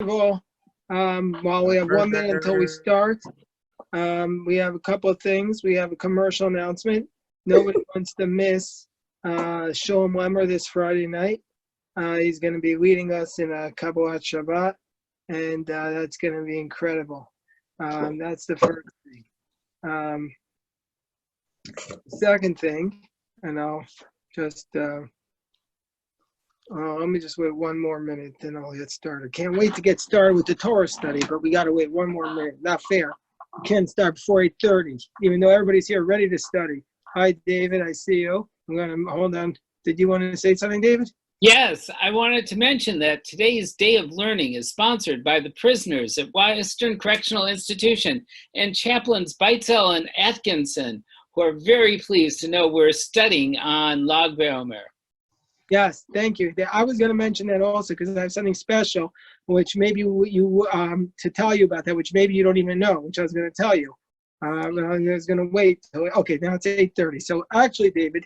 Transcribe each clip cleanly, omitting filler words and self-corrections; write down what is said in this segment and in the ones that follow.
of all, while we have 1 minute until we start, we have a couple of things. We have a commercial announcement. Nobody wants to miss Sholem Lemmer this Friday night. He's going to be leading us in a Kabbalat Shabbat, and that's going to be incredible. That's the first thing. Second thing, and I'll just let me just wait 1 more minute, then I'll get started. Can't wait to get started with the Torah study, but we got to wait 1 more minute. Not fair. We can't start before 8:30, even though everybody's here ready to study. Hi, David. I see you. I'm going to hold on. Did you want to say something, David? Yes, I wanted to mention that today's Day of Learning is sponsored by the prisoners at Western Correctional Institution and chaplains Beitzel and Atkinson, who are very pleased to know we're studying on Lag BaOmer. Yes, thank you. I was going to mention that also because I have something special, which maybe you to tell you about that, which maybe you don't even know, which I was going to tell you. I was going to wait. Okay, now it's 8:30. So actually, David,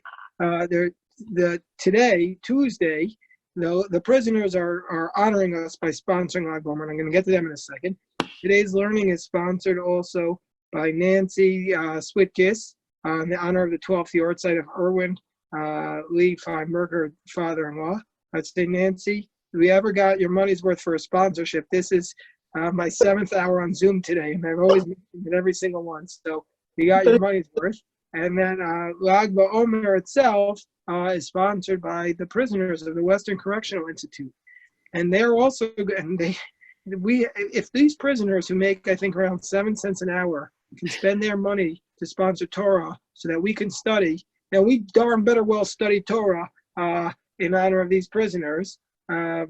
today, Tuesday, the prisoners are honoring us by sponsoring Lag BaOmer, and I'm going to get to them in a second. Today's learning is sponsored also by Nancy Switkis in the honor of the 12th yahrzeit of Erwin Lee Feinberger, father-in-law. I'd say, Nancy, if we ever got your money's worth for a sponsorship, this is my 7th hour on Zoom today, and I've always mentioned it every single one. So you got your money's worth. And then Lag BaOmer itself is sponsored by the prisoners of the Western Correctional Institute, and they're also if these prisoners who make, I think, around 7 cents an hour can spend their money to sponsor Torah so that we can study. Now, we darn better well study Torah in honor of these prisoners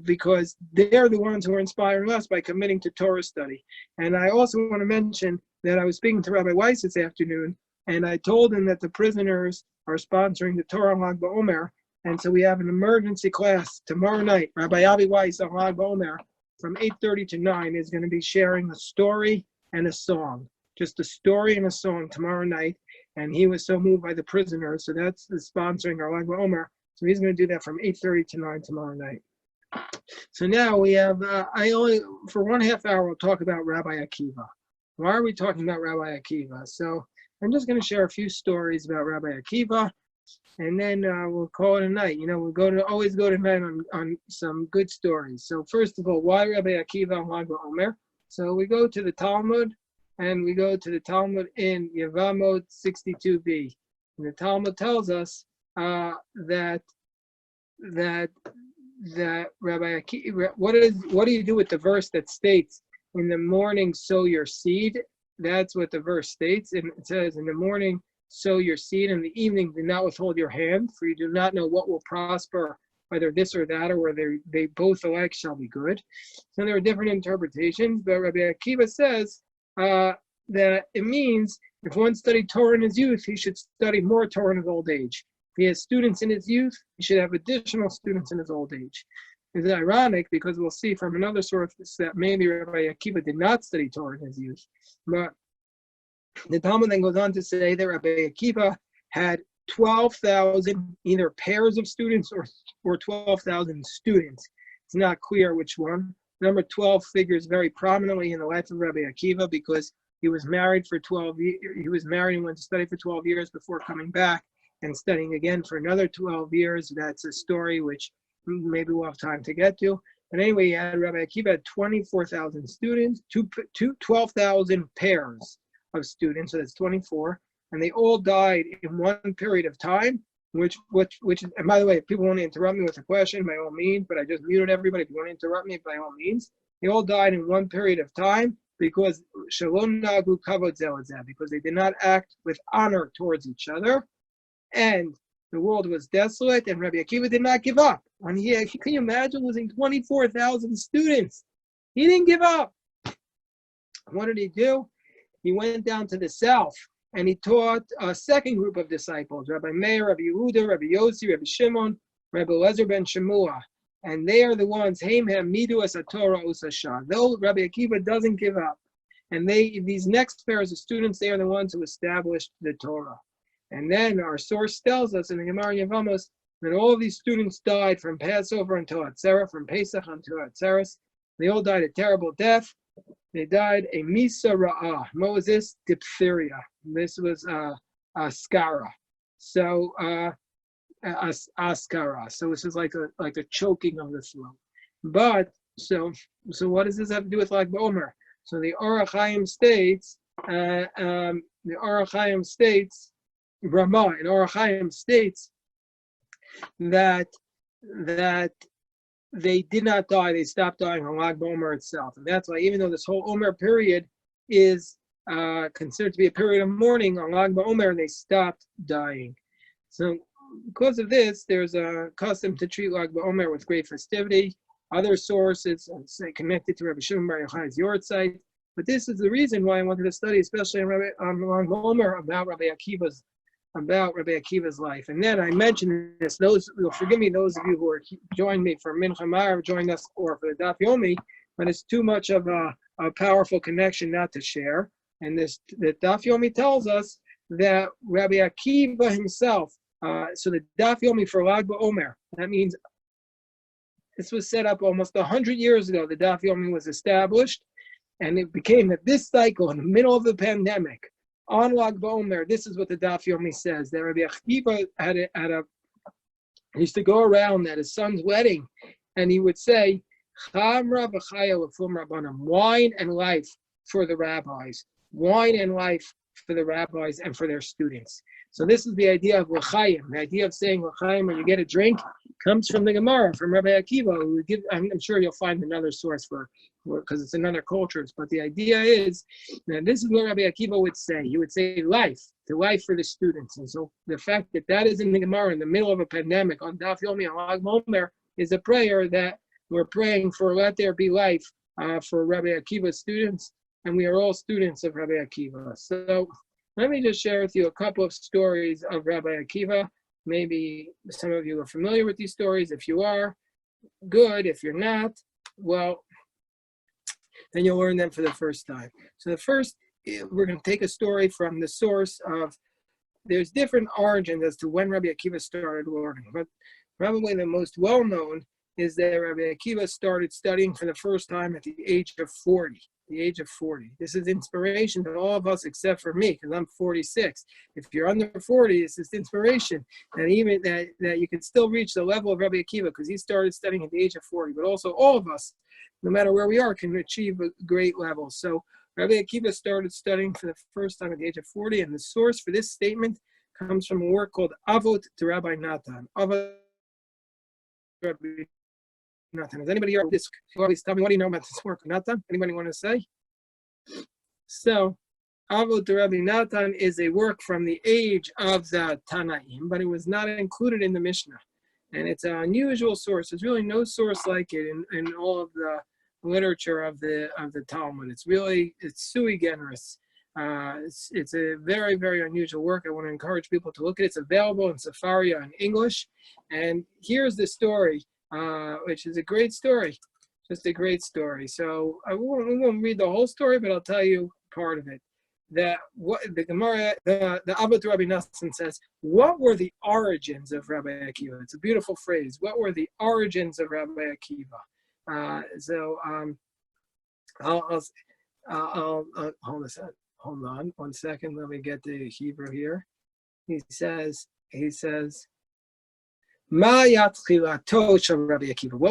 because they're the ones who are inspiring us by committing to Torah study. And I also want to mention that I was speaking to Rabbi Weiss this afternoon, and I told him that the prisoners are sponsoring the Torah on Lag BaOmer. And so we have an emergency class tomorrow night. Rabbi Avi Weiss on Lag BaOmer from 8:30 to 9 is going to be sharing a story and a song. Just a story and a song tomorrow night. And he was so moved by the prisoners, so that's the sponsoring our Lag BaOmer. So he's going to do that from 8:30 to 9 tomorrow night. So now we have, for 1/2 hour, we'll talk about Rabbi Akiva. Why are we talking about Rabbi Akiva? So I'm just going to share a few stories about Rabbi Akiva, and then we'll call it a night. You know, always go to night on some good stories. So first of all, why Rabbi Akiva on Lag BaOmer? So we go to the Talmud, and we go to the Talmud in Yevamot 62b. And the Talmud tells us that Rabbi Akiva, what do you do with the verse that states, "In the morning sow your seed"? That's what the verse states, and it says, "In the morning sow your seed, and in the evening do not withhold your hand, for you do not know what will prosper, whether this or that, or whether they both alike shall be good." So there are different interpretations, but Rabbi Akiva says that it means if one studied Torah in his youth, he should study more Torah in his old age. If he has students in his youth, he should have additional students in his old age. It's ironic because we'll see from another source that maybe Rabbi Akiva did not study Torah in his youth. But the Talmud then goes on to say that Rabbi Akiva had 12,000 either pairs of students or 12,000 students. It's not clear which one. Number 12 figures very prominently in the life of Rabbi Akiva because he was married for 12 years. He was married and went to study for 12 years before coming back and studying again for another 12 years. That's a story which maybe we'll have time to get to. But anyway, Rabbi Akiva had 24,000 students, 12,000 pairs of students, so that's 24. And they all died in one period of time, which and by the way, if people want to interrupt me with a question, by all means, but I just muted everybody. If you want to interrupt me, by all means. They all died in one period of time because shalom nagu kavod zeh lezeh, because they did not act with honor towards each other, and the world was desolate, and Rabbi Akiva did not give up. Can you imagine losing 24,000 students? He didn't give up. What did he do? He went down to the south, and he taught a second group of disciples, Rabbi Meir, Rabbi Yehuda, Rabbi Yossi, Rabbi Shimon, Rabbi Eliezer ben Shemua. And they are the ones, Heimhem midu as Torah usasha. Though Rabbi Akiva doesn't give up. And these next pairs of students, they are the ones who established the Torah. And then our source tells us in the Gemara Yevamos that all of these students died from Passover until Atzeret, from Pesach until Atzeret. They all died a terrible death. They died a misa ra'ah. What was this? Diphtheria. This was ascara. So ascara. So this is like a choking of the throat. But so what does this have to do with Lag BaOmer? So the Orach Chaim states, Ramah in Orach Chaim states that they did not die. They stopped dying on Lag BaOmer itself, and that's why even though this whole Omer period is considered to be a period of mourning, on Lag BaOmer they stopped dying. So because of this, there's a custom to treat Lag BaOmer with great festivity. Other sources say connected to Rabbi Shimon Bar Yochai's Yortzeit, but this is the reason why I wanted to study, especially on Lag BaOmer, about Rabbi Akiva's life. And then I mentioned this. Those will forgive me, those of you who are joined me for Mincha Ma'ariv, joined us, or for the Daf Yomi, but it's too much of a powerful connection not to share. And the Daf Yomi tells us that Rabbi Akiva himself. So the Daf Yomi for Lag BaOmer, that means this was set up almost 100 years ago. The Daf Yomi was established, and it became that this cycle in the middle of the pandemic, on Lag BaOmer, this is what the Daf Yomi says, that Rabbi Akiva he used to go around at his son's wedding, and he would say, Chamra v'chaya l'fum rabbanim, wine and life for the rabbis, wine and life for the rabbis and for their students. So this is the idea of l'chaim. The idea of saying l'chaim when you get a drink comes from the Gemara, from Rabbi Akiva, who would give, I'm sure you'll find another source for because it's in other cultures, but the idea is that this is what Rabbi Akiva would say. He would say life, the life for the students. And so the fact that that is in the Gemara in the middle of a pandemic on Daf Yomi on Lag BaOmer is a prayer that we're praying for, let there be life for Rabbi Akiva's students, and we are all students of Rabbi Akiva. So let me just share with you a couple of stories of Rabbi Akiva. Maybe some of you are familiar with these stories. If you are, good. If you're not, well, then you'll learn them for the first time. So the first, we're going to take a story from the source of, there's different origins as to when Rabbi Akiva started learning, but probably the most well-known is that Rabbi Akiva started studying for the first time at the age of 40. The age of 40. This is inspiration to all of us except for me, because I'm 46. If you're under 40, it's just inspiration. And even that you can still reach the level of Rabbi Akiva, because he started studying at the age of 40. But also all of us, no matter where we are, can achieve a great level. So Rabbi Akiva started studying for the first time at the age of 40, and the source for this statement comes from a work called Avot to Rabbi Natan. Avot to Rabbi Natan. Does anybody here this? Please tell me, what do you know about this work, Natan? Anybody want to say? So, Avot to Rabbi Natan is a work from the age of the Tanaim, but it was not included in the Mishnah, and it's an unusual source. There's really no source like it in all of the literature of the Talmud. It's sui generis. It's a very, very unusual work. I want to encourage people to look at it. It's available in Sefaria in English, and here's the story. Which is a great story, just a great story. So we won't read the whole story, but I'll tell you part of it. That what the Gemara, the Avot to Rabbi Natan says, what were the origins of Rabbi Akiva? It's a beautiful phrase. What were the origins of Rabbi Akiva? I'll hold on 1 second. Let me get the Hebrew here. He says. What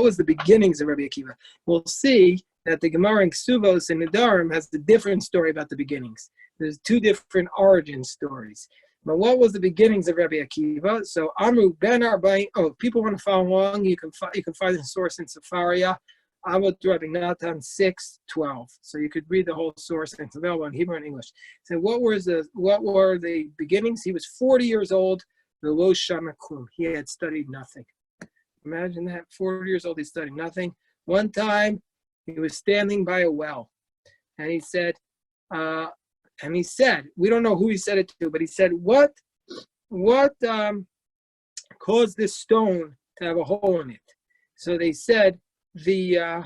was the beginnings of Rabbi Akiva? We'll see that the Gemara in Ksuvos and Nedarim has a different story about the beginnings. There's two different origin stories. But what was the beginnings of Rabbi Akiva? So Amru ben Arba'in. Oh, if people want to follow along, you can find the source in Sefaria, Avot to Rabbi Natan 6:12. So you could read the whole source, and it's available in Hebrew and English. So what were the beginnings? He was 40 years old. The Lo Shana Klum. He had studied nothing. Imagine that. 40 years old, he studied nothing. One time, he was standing by a well, and he said, we don't know who he said it to, but he said, what caused this stone to have a hole in it? So they said, the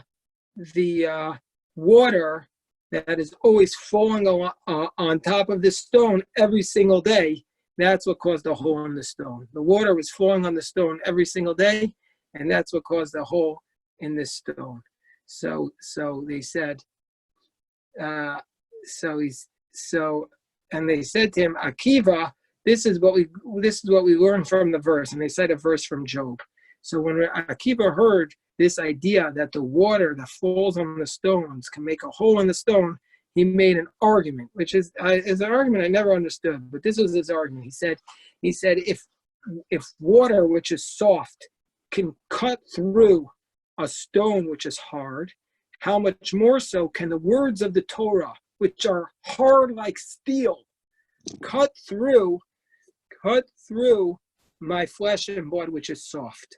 water that is always falling on top of this stone every single day, that's what caused the hole in the stone. The water was falling on the stone every single day, and that's what caused the hole in this stone. So they said, and they said to him, Akiva, this is what we learned from the verse, and they cite a verse from Job. So when Akiva heard this idea that the water that falls on the stones can make a hole in the stone, he made an argument, which is an argument I never understood, but this was his argument. He said if water which is soft can cut through a stone which is hard, how much more so can the words of the Torah, which are hard like steel, cut through my flesh and blood, which is soft.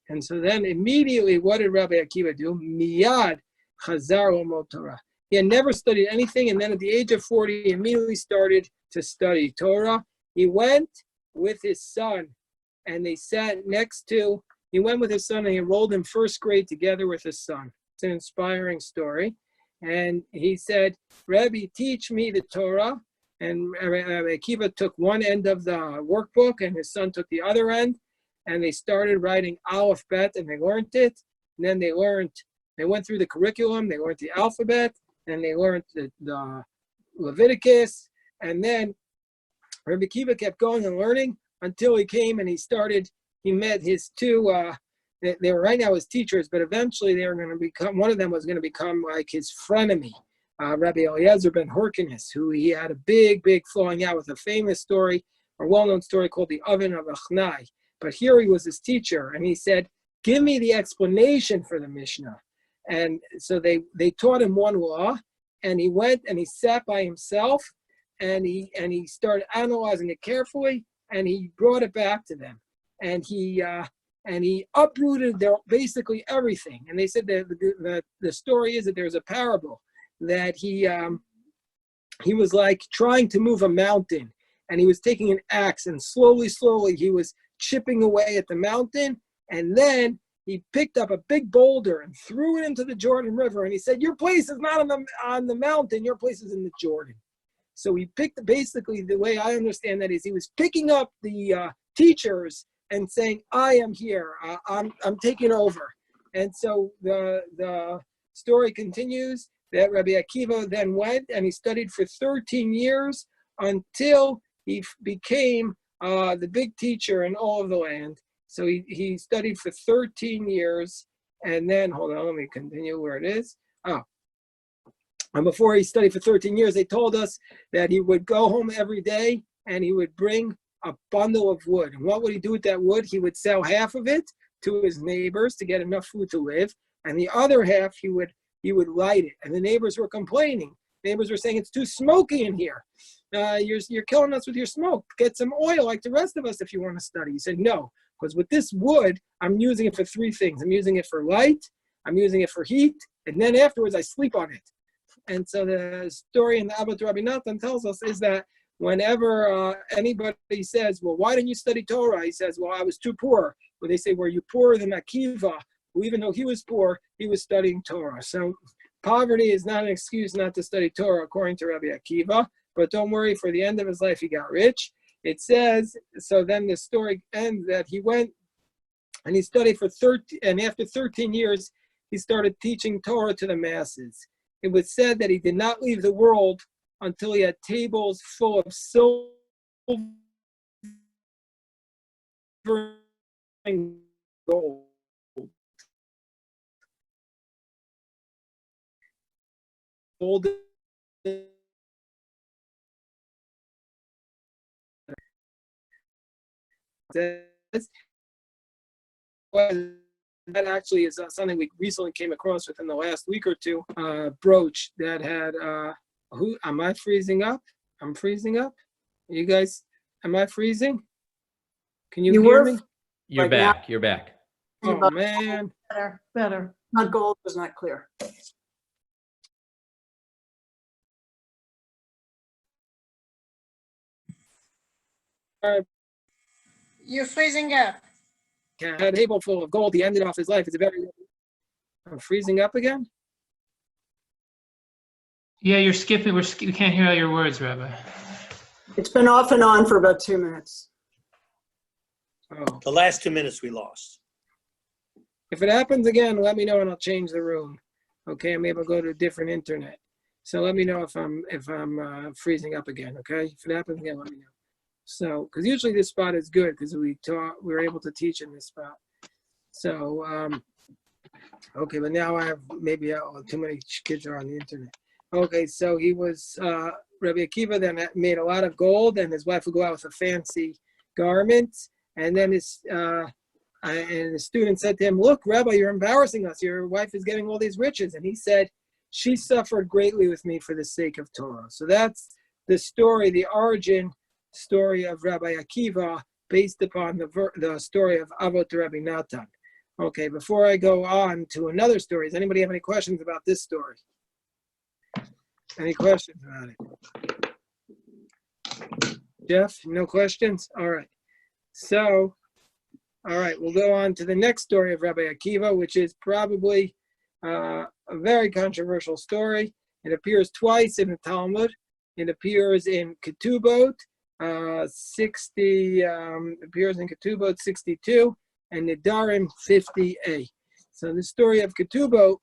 And so then immediately, what did Rabbi Akiva do? Miyad chazar lomod Torah. He had never studied anything, and then at the age of 40, he immediately started to study Torah. He went with his son, and they sat next to, he went with his son, and he enrolled in first grade together with his son. It's an inspiring story. And he said, Rebbe, teach me the Torah. And Rabbi Akiva took one end of the workbook, and his son took the other end, and they started writing Aleph Bet, and they learned it. And then they went through the curriculum, they learned the alphabet, and they learned the Leviticus, and then Rabbi Akiva kept going and learning until he came and he met his two, they were right now his teachers, but eventually they were going to become, one of them was going to become like his frenemy, Rabbi Eliezer ben Horkenes, who he had a big falling out with, a famous story, a well-known story called the Oven of Achnai. But here he was his teacher, and he said, give me the explanation for the Mishnah. And so they taught him one law, and he went and he sat by himself, and he started analyzing it carefully, and he brought it back to them, and he uprooted basically everything. And they said that the story is that there's a parable that he was like trying to move a mountain, and he was taking an axe, and slowly he was chipping away at the mountain, and then he picked up a big boulder and threw it into the Jordan River, and he said, your place is not on the mountain, your place is in the Jordan. So he picked, basically the way I understand that is he was picking up the teachers and saying, I am here, I'm taking over. And so the story continues that Rabbi Akiva then went and he studied for 13 years until he became the big teacher in all of the land. So he studied for 13 years, and then, hold on, let me continue where it is. And before he studied for 13 years, they told us that he would go home every day and he would bring a bundle of wood. And what would he do with that wood? He would sell half of it to his neighbors to get enough food to live, and the other half he would light it. And the neighbors were complaining. Neighbors were saying, it's too smoky in here. You're killing us with your smoke. Get some oil like the rest of us if you want to study. He said, no, because with this wood, I'm using it for three things. I'm using it for light, I'm using it for heat, and then afterwards I sleep on it. And so the story in the Abba Rabbi Natan tells us is that whenever anybody says, well, why didn't you study Torah? He says, well, I was too poor. Well, they say, were you poorer than Akiva, who even though he was poor, he was studying Torah. So poverty is not an excuse not to study Torah, according to Rabbi Akiva. But don't worry, for the end of his life, he got rich. It says, so then the story ends that he went and he studied for 13, and after 13 years, he started teaching Torah to the masses. It was said that he did not leave the world until he had tables full of silver and gold. Gold that actually is something we recently came across within the last week or two. Brooch that had who am I freezing up? I'm freezing up. You guys, am I freezing? Can you hear me? You're back. You're back. Oh man. Better. Not gold was not clear. You're freezing up. Had a table full of gold. He ended off his life. It's a very. I'm freezing up again. Yeah, you're skipping. We can't hear all your words, Rabbi. It's been off and on for about 2 minutes. Oh. The last 2 minutes we lost. If it happens again, let me know and I'll change the room. Okay, I'm able to go to a different internet. So let me know if I'm freezing up again. Okay, if it happens again, let me know. So, because usually this spot is good because we were able to teach in this spot. So, okay, but now I have maybe too many kids are on the internet. Okay, so he was Rabbi Akiva then made a lot of gold, and his wife would go out with a fancy garment, and then his student said to him, "Look, Rabbi, you're embarrassing us. Your wife is getting all these riches," and he said, "She suffered greatly with me for the sake of Torah." So that's the story, the origin story of Rabbi Akiva, based upon the story of Avot Rabbi Natan. Okay, before I go on to another story, does anybody have any questions about this story? Any questions about it? Jeff, no questions? All right. So, all right, we'll go on to the next story of Rabbi Akiva, which is probably a very controversial story. It appears twice in the Talmud. It appears in Ketubot, 62, and Nedarim 50a. So the story of Ketubot,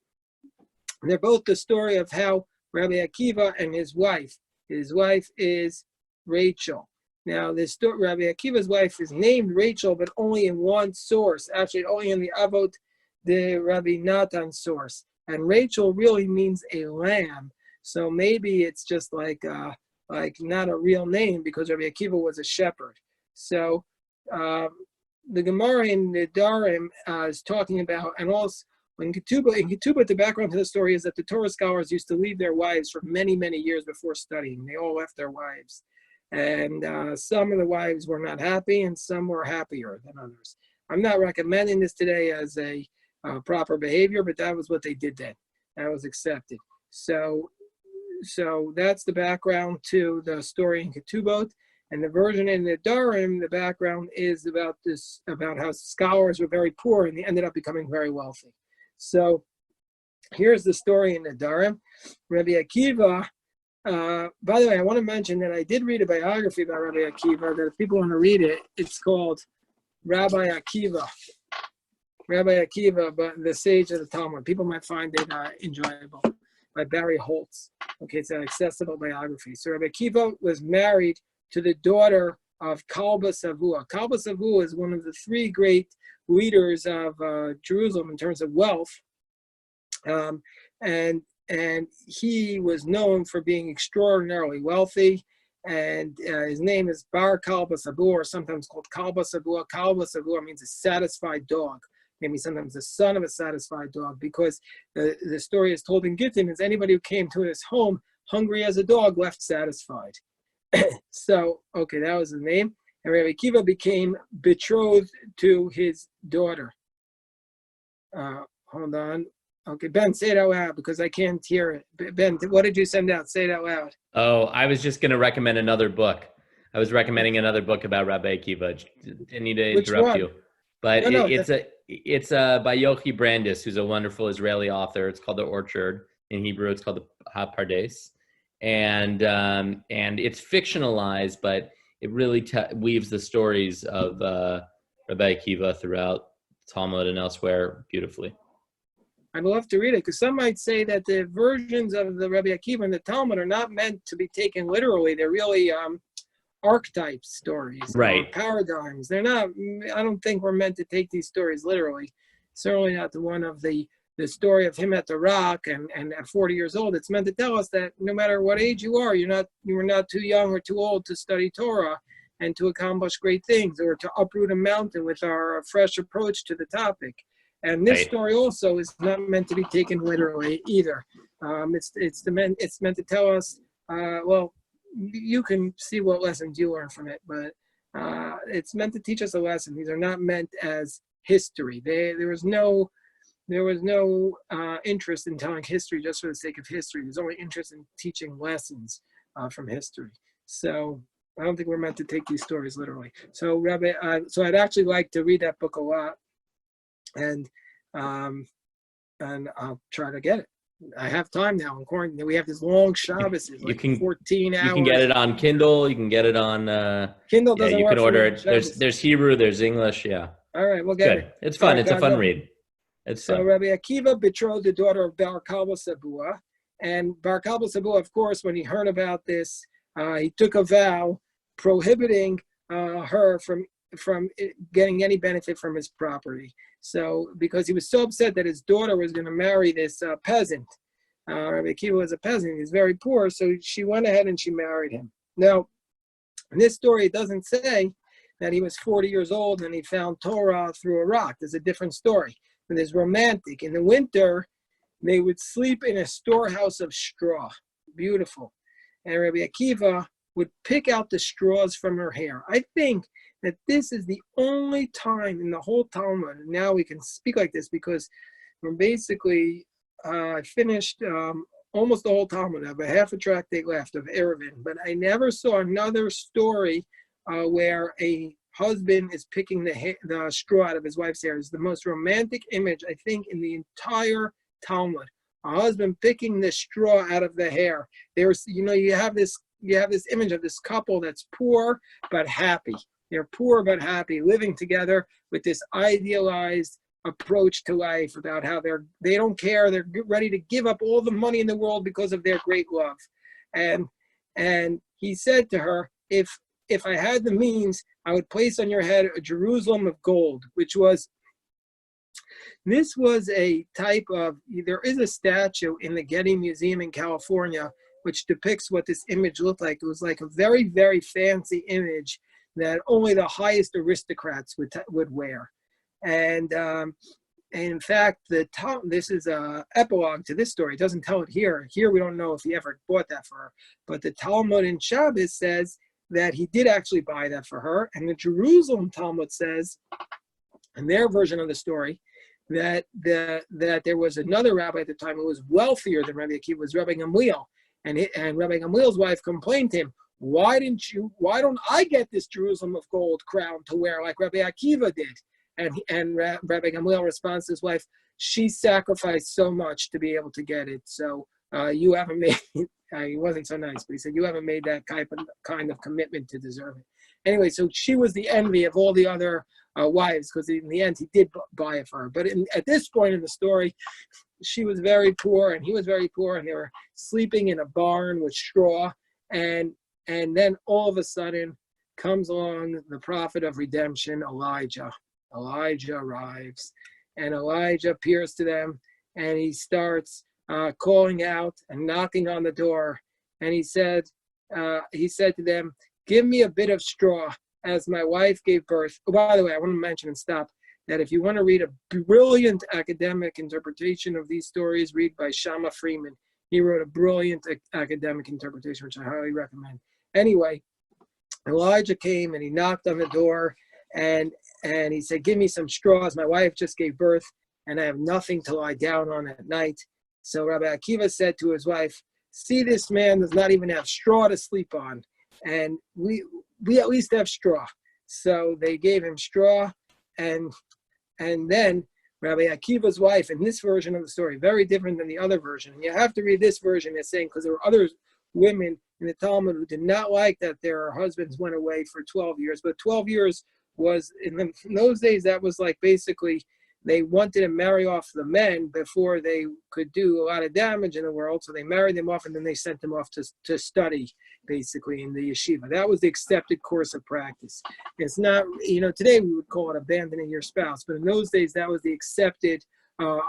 they're both the story of how Rabbi Akiva and his wife is Rachel. Now, Rabbi Akiva's wife is named Rachel, but only in one source, actually only in the Avot the Rabbi Natan source. And Rachel really means a lamb. So maybe it's just like not a real name because Rabbi Akiva was a shepherd. So the Gemara in Nedarim is talking about, and also in Ketubah, the background to the story is that the Torah scholars used to leave their wives for many, many years before studying. They all left their wives. And some of the wives were not happy and some were happier than others. I'm not recommending this today as a proper behavior, but that was what they did then. That was accepted. So that's the background to the story in Ketubot. And the version in the Nedarim, the background is about how scholars were very poor and they ended up becoming very wealthy. So here's the story in the Nedarim. Rabbi Akiva, by the way, I want to mention that I did read a biography about Rabbi Akiva, that if people want to read it, it's called Rabbi Akiva. Rabbi Akiva, but the sage of the Talmud. People might find it enjoyable, by Barry Holtz. Okay, it's an accessible biography. So Rabbi Akiva was married to the daughter of Kalba Savua. Kalba Savua is one of the three great leaders of Jerusalem in terms of wealth. And he was known for being extraordinarily wealthy. And his name is Bar Kalba Savua, or sometimes called Kalba Savua. Kalba Savua means a satisfied dog. Maybe sometimes the son of a satisfied dog, because the story is told in Gittin is anybody who came to his home hungry as a dog left satisfied. So, okay, that was his name. And Rabbi Akiva became betrothed to his daughter. Hold on. Okay, Ben, say it out loud because I can't hear it. Ben, what did you send out? Say it out loud. Oh, I was just going to recommend another book. I was recommending another book about Rabbi Akiva. Didn't need to interrupt you. But it's by Yochi Brandis, who's a wonderful Israeli author. It's called The Orchard. In Hebrew, it's called the HaPardes. And it's fictionalized, but it really weaves the stories of Rabbi Akiva throughout Talmud and elsewhere beautifully. I'd love to read it, because some might say that the versions of the Rabbi Akiva and the Talmud are not meant to be taken literally. They're really archetype stories, right? Paradigms. They're not. I don't think we're meant to take these stories literally. Certainly not the one of the story of him at the rock and at 40 years old. It's meant to tell us that no matter what age you are, you were not too young or too old to study Torah and to accomplish great things, or to uproot a mountain with our fresh approach to the topic. And this story also is not meant to be taken literally either. It's meant to tell us. Well, you can see what lessons you learn from it, but it's meant to teach us a lesson. These are not meant as history. There was no interest in telling history just for the sake of history. There's only interest in teaching lessons from history. So I don't think we're meant to take these stories literally. So Rabbi, so I'd actually like to read that book a lot, and I'll try to get it. I have time now in quarantine. We have this long Shabbos, like 14 hours. You can get it on Kindle. You can get it on Kindle. Doesn't you work can order for it. There's Hebrew. There's English. Yeah. All right, we'll get it. It's fun. Right, it's a fun read. It's so fun. Rabbi Akiva betrothed the daughter of Bar Kalba Sabua. And Bar Kalba Sabua, of course, when he heard about this, he took a vow prohibiting her from getting any benefit from his property. So because he was so upset that his daughter was going to marry this peasant. Rabbi Akiva was a peasant. He was very poor. So she went ahead and she married him. Now, in this story, it doesn't say that he was 40 years old and he found Torah through a rock. There's a different story. And there's romantic. In the winter, they would sleep in a storehouse of straw. Beautiful. And Rabbi Akiva would pick out the straws from her hair. I think that this is the only time in the whole Talmud, and now we can speak like this because we're basically, I finished almost the whole Talmud. I have a half a tractate left of Eruvin, but I never saw another story where a husband is picking the straw out of his wife's hair. It's the most romantic image, I think, in the entire Talmud. A husband picking the straw out of the hair. There's, you have this image of this couple that's poor but happy. They're poor but happy, living together with this idealized approach to life about how they don't care. They're ready to give up all the money in the world because of their great love. And he said to her, if I had the means, I would place on your head a Jerusalem of gold, this was a type of, there is a statue in the Getty Museum in California which depicts what this image looked like. It was like a very, very fancy image that only the highest aristocrats would wear. And in fact, this is an epilogue to this story. It doesn't tell it here. Here we don't know if he ever bought that for her. But the Talmud in Shabbos says that he did actually buy that for her. And the Jerusalem Talmud says, in their version of the story, that there was another rabbi at the time who was wealthier than Rabbi Akiva, was Rabbi Gamliel. And Rabbi Gamliel's wife complained to him, why don't I get this Jerusalem of gold crown to wear like Rabbi Akiva did? And Rabbi Gamliel responds to his wife, she sacrificed so much to be able to get it. So you haven't made, he wasn't so nice, but he said, you haven't made that kind of commitment to deserve it. Anyway, so she was the envy of all the other wives, because in the end, he did buy it for her. But at this point in the story, she was very poor and he was very poor, and they were sleeping in a barn with straw. And then all of a sudden comes along the prophet of redemption, Elijah. Elijah arrives, and Elijah appears to them, and he starts calling out and knocking on the door. And he said to them, give me a bit of straw as my wife gave birth. Oh, by the way, I want to mention and stop that if you want to read a brilliant academic interpretation of these stories, read by Shama Freeman. He wrote a brilliant academic interpretation, which I highly recommend. Anyway, Elijah came and he knocked on the door, and he said, give me some straws. My wife just gave birth and I have nothing to lie down on at night. So Rabbi Akiva said to his wife, see, this man does not even have straw to sleep on. And we at least have straw. So they gave him straw, and then Rabbi Akiva's wife, in this version of the story, very different than the other version. And you have to read this version as saying, because there were other women in the Talmud who did not like that their husbands went away for 12 years. But 12 years was, in those days, that was like basically they wanted to marry off the men before they could do a lot of damage in the world. So they married them off, and then they sent them off to study, basically, in the yeshiva. That was the accepted course of practice. It's not, today we would call it abandoning your spouse, but in those days, that was the accepted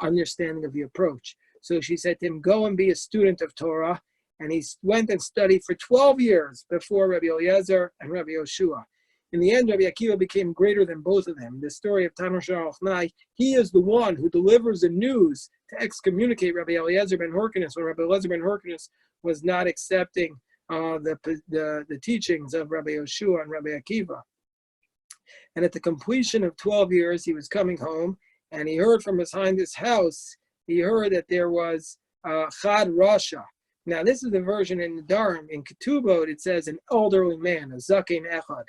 understanding of the approach. So she said to him, go and be a student of Torah. And he went and studied for 12 years before Rabbi Eliezer and Rabbi Yoshua. In the end, Rabbi Akiva became greater than both of them. The story of Tanur Shalachnai, he is the one who delivers the news to excommunicate Rabbi Eliezer ben Hyrcanus, when Rabbi Eliezer ben Hyrcanus was not accepting the teachings of Rabbi Yoshua and Rabbi Akiva. And at the completion of 12 years, he was coming home, and he heard from behind his house, he heard that there was Chad Rasha. Now, this is the version in the Dharam. In Ketubot, it says an elderly man, a Zaken Echad.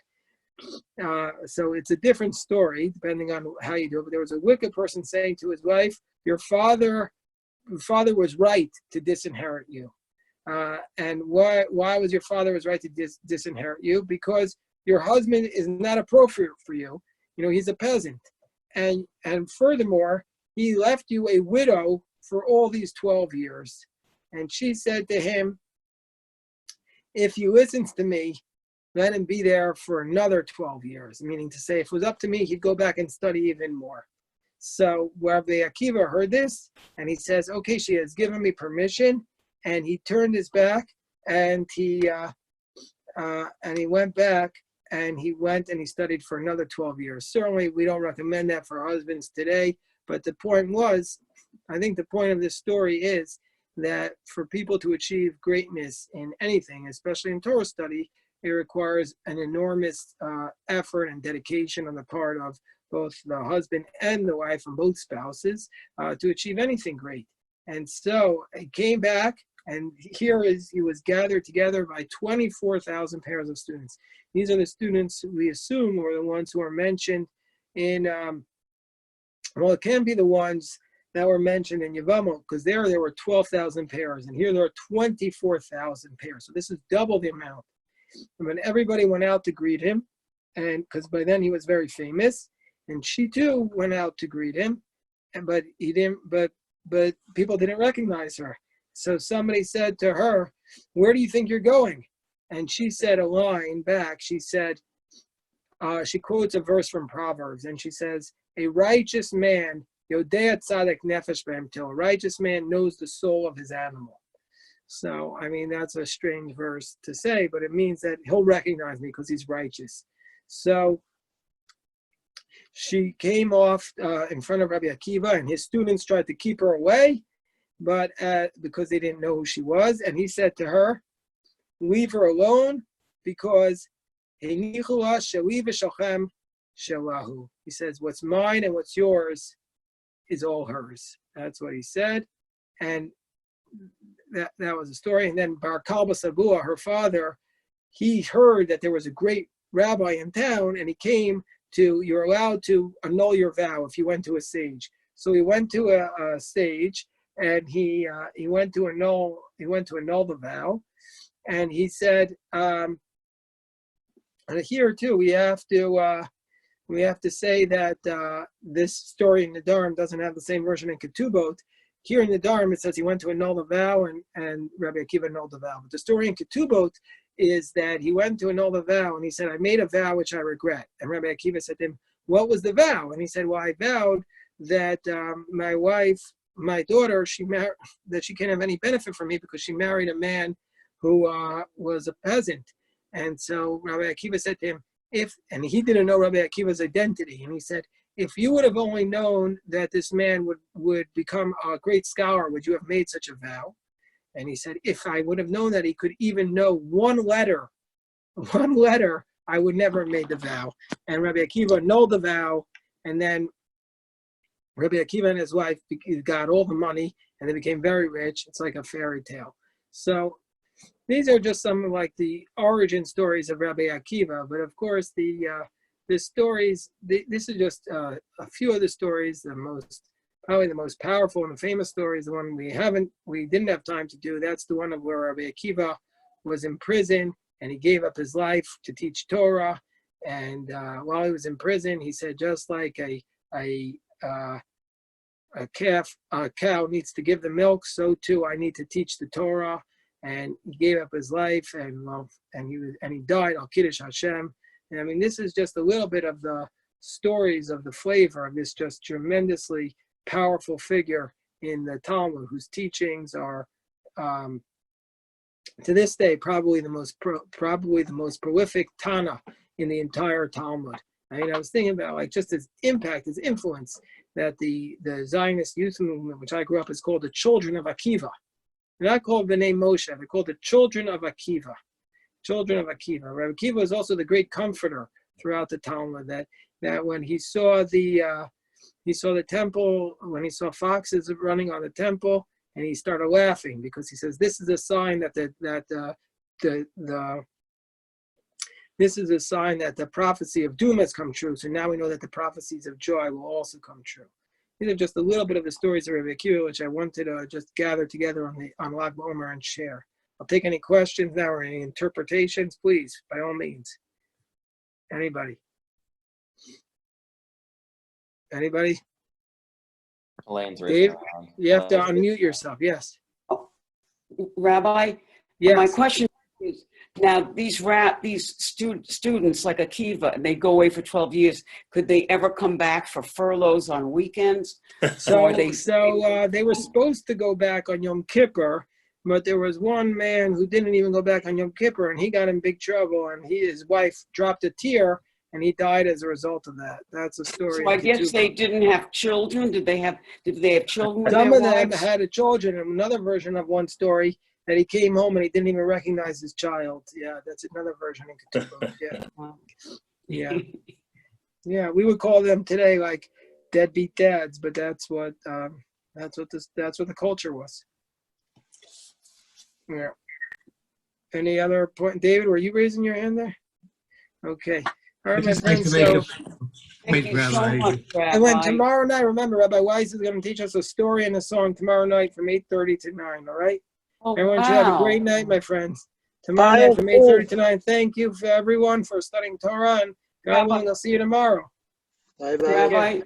So it's a different story depending on how you do it. But there was a wicked person saying to his wife, your father was right to disinherit you. And why was your father was right to disinherit you? Because your husband is not appropriate for you. He's a peasant. And furthermore, he left you a widow for all these 12 years. And she said to him, if he listens to me, let him be there for another 12 years. Meaning to say, if it was up to me, he'd go back and study even more. So Rabbi Akiva heard this, and he says, okay, she has given me permission. And he turned his back, and he went back, and he went and he studied for another 12 years. Certainly, we don't recommend that for husbands today. But the point was, I think the point of this story is that for people to achieve greatness in anything, especially in Torah study, it requires an enormous effort and dedication on the part of both the husband and the wife and both spouses to achieve anything great. And so he came back, and he was gathered together by 24,000 pairs of students. These are the students we assume were the ones who are mentioned in, well, it can't be the ones that were mentioned in Yevamot, because there were 12,000 pairs, and here there are 24,000 pairs. So this is double the amount. And when everybody went out to greet him, and because by then he was very famous, and she too went out to greet him, but he didn't. But people didn't recognize her. So somebody said to her, "Where do you think you're going?" And she said a line back. She said, she quotes a verse from Proverbs, and she says, "A righteous man, Yodea tzadek nefesh be'emto, a righteous man knows the soul of his animal." So, I mean, that's a strange verse to say, but it means that he'll recognize me because he's righteous. So she came off in front of Rabbi Akiva, and his students tried to keep her away, but because they didn't know who she was. And he said to her, leave her alone, because he says, what's mine and what's yours is all hers. That's what he said. And that was the story. And then Bar Kalba Sabua, her father, he heard that there was a great rabbi in town, and he came to, you're allowed to annul your vow if you went to a sage. So he went to a sage, and he went to annul the vow, and he said, and here too we have to say that this story in the Dharm doesn't have the same version in Ketubot. Here in the Dharm it says he went to annul the vow, and Rabbi Akiva annulled the vow. But the story in Ketubot is that he went to annul the vow, and he said, I made a vow which I regret. And Rabbi Akiva said to him, what was the vow? And he said, well, I vowed that my wife, my daughter, that she can't have any benefit from me because she married a man who was a peasant. And so Rabbi Akiva said to him, and he didn't know Rabbi Akiva's identity, and he said, if you would have only known that this man would become a great scholar, would you have made such a vow? And he said, if I would have known that he could even know one letter, I would never have made the vow. And Rabbi Akiva annulled the vow, and then Rabbi Akiva and his wife got all the money, and they became very rich. It's like a fairy tale. So these are just some of like the origin stories of Rabbi Akiva. But of course, the stories, this is just a few of the stories, probably the most powerful and famous story is the one we didn't have time to do. That's the one of where Rabbi Akiva was in prison, and he gave up his life to teach Torah. And while he was in prison, he said, just like a cow needs to give the milk, so too I need to teach the Torah. And he gave up his life, and he died al Kiddush Hashem. And I mean, this is just a little bit of the stories of the flavor of this just tremendously powerful figure in the Talmud, whose teachings are, to this day, probably the most prolific Tana in the entire Talmud. I mean, I was thinking about like just his impact, his influence, that the Zionist youth movement, which I grew up, is called the Children of Akiva. They're not called the name Moshe. They're called the Children of Akiva. Children of Akiva. Rabbi Akiva is also the great comforter throughout the Talmud. That when he saw the temple, when he saw foxes running on the temple, and he started laughing because he says this is a sign that this is a sign that the prophecy of doom has come true. So now we know that the prophecies of joy will also come true. These are just a little bit of the stories of Rabbi Akiva, which I wanted to just gather together on Lag BaOmer and share. I'll take any questions now or any interpretations, please, by all means. Anybody? Elaine's Dave, raising her hand. you have to Elaine? unmute yourself. Yes. Rabbi, my Yes. question is, now these students like Akiva, and they go away for 12 years, could they ever come back for furloughs on weekends? So Or they were supposed to go back on Yom Kippur, but there was one man who didn't even go back on Yom Kippur, and he got in big trouble, and his wife dropped a tear, and he died as a result of that. That's a story. So I guess they didn't have children. Did they have children with Some their of them wives? had children. And another version of one story that he came home and he didn't even recognize his child. Yeah, that's another version in Ketubot. Yeah, Wow. yeah, yeah. We would call them today like deadbeat dads, but that's what the culture was. Yeah. Any other point, David? Were you raising your hand there? Okay. All right, I'd my just like friends. to make So, a Thank point, you so Rabbi. much, Rabbi. and then tomorrow night, remember, Rabbi Weiss is going to teach us a story and a song tomorrow night from 8:30 to 9. All right. Oh, Everyone should have a wow. great night, my friends. Tomorrow night from 8:30 to 9. Thank you for everyone for studying Torah, and God willing, I'll see you tomorrow. Bye-bye. Rabbi,